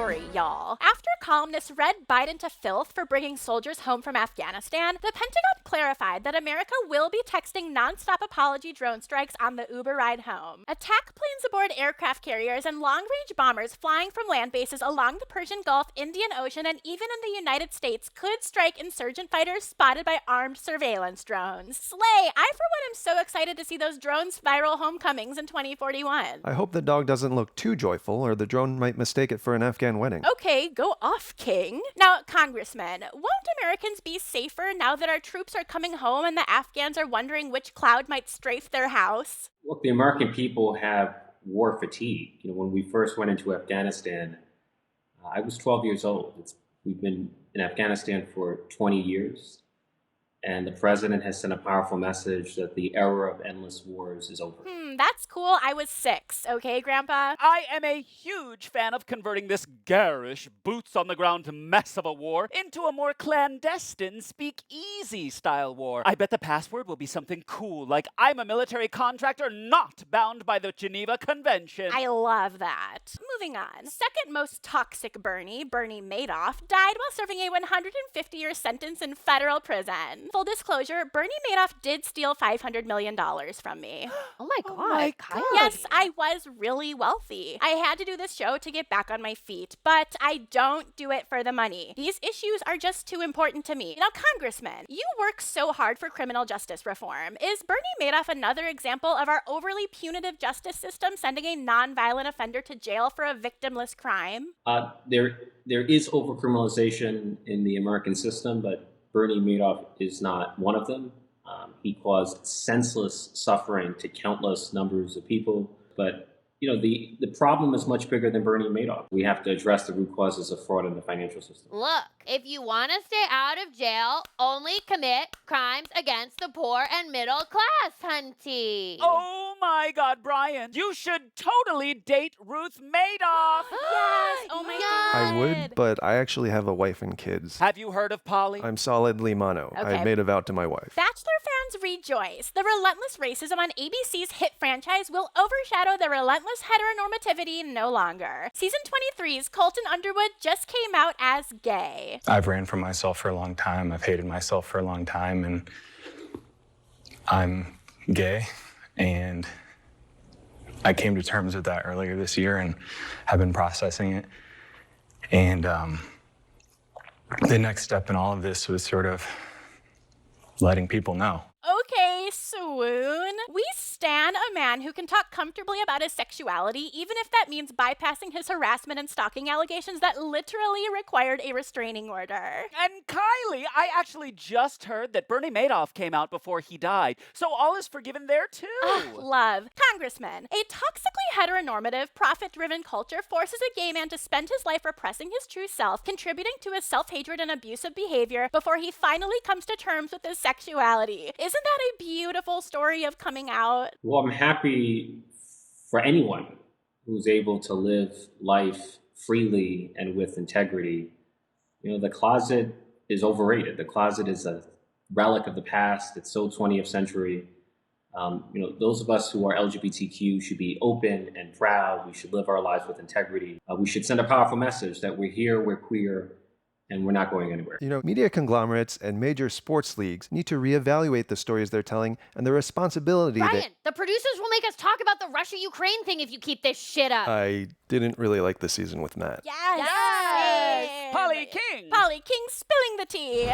story, y'all. After columnists read Biden to filth for bringing soldiers home from Afghanistan, the Pentagon clarified that America will be texting nonstop apology drone strikes on the Uber ride home. Attack planes aboard aircraft carriers and long-range bombers flying from land bases along the Persian Gulf, Indian Ocean, and even in the United States could strike insurgent fighters spotted by armed surveillance drones. Slay! I, for one, am so excited to see those drone spiral homecomings in 2041. I hope the dog doesn't look too joyful, or the drone might mistake it for an Afghan wedding. Okay, go off, King. Now, Congressman, won't Americans be safer now that our troops are coming home and the Afghans are wondering which cloud might strafe their house? Look, the American people have war fatigue. When we first went into Afghanistan, I was 12 years old. We've been in Afghanistan for 20 years. And the president has sent a powerful message that the era of endless wars is over. That's cool. I was 6, okay, Grandpa? I am a huge fan of converting this garish, boots-on-the-ground mess of a war into a more clandestine, speak-easy style war. I bet the password will be something cool, like I'm a military contractor not bound by the Geneva Convention. I love that. Moving on. Second most toxic Bernie Madoff, died while serving a 150-year sentence in federal prison. Full disclosure, Bernie Madoff did steal $500 million from me. Oh my God. Oh my God. Yes, I was really wealthy. I had to do this show to get back on my feet, but I don't do it for the money. These issues are just too important to me. Now, Congressman, you work so hard for criminal justice reform. Is Bernie Madoff another example of our overly punitive justice system sending a non-violent offender to jail for a victimless crime? There is overcriminalization in the American system, but Bernie Madoff is not one of them. He caused senseless suffering to countless numbers of people. But, the problem is much bigger than Bernie Madoff. We have to address the root causes of fraud in the financial system. Look, if you want to stay out of jail, only commit crimes against the poor and middle class, hunty. Oh my God, Brian, you should totally date Ruth Madoff. Yes! Oh my God! I would, but I actually have a wife and kids. Have you heard of Polly? I'm solidly mono. Okay. I made a vow to my wife. Bachelor fans rejoice. The relentless racism on ABC's hit franchise will overshadow the relentless heteronormativity no longer. Season 23's Colton Underwood just came out as gay. I've ran from myself for a long time. I've hated myself for a long time, and I'm gay, and I came to terms with that earlier this year and have been processing it. And the next step in all of this was sort of letting people know. Okay, swoon. We stan a man who can talk comfortably about his sexuality, even if that means bypassing his harassment and stalking allegations that literally required a restraining order. And Kylie, I actually just heard that Bernie Madoff came out before he died, so all is forgiven there too. Love. Congressman, a toxically heteronormative, profit-driven culture forces a gay man to spend his life repressing his true self, contributing to his self-hatred and abusive behavior before he finally comes to terms with his sexuality. Isn't that a beautiful story of coming out? Well, I'm happy for anyone who's able to live life freely and with integrity. The closet is overrated. The closet is a relic of the past. It's so 20th century. Those of us who are LGBTQ should be open and proud. We should live our lives with integrity. We should send a powerful message that we're here, we're queer, and we're not going anywhere. Media conglomerates and major sports leagues need to reevaluate the stories they're telling and the responsibility Brian, the producers will make us talk about the Russia-Ukraine thing if you keep this shit up. I didn't really like the season with Matt. Yes! Yes! Polly King! Polly King spilling the tea.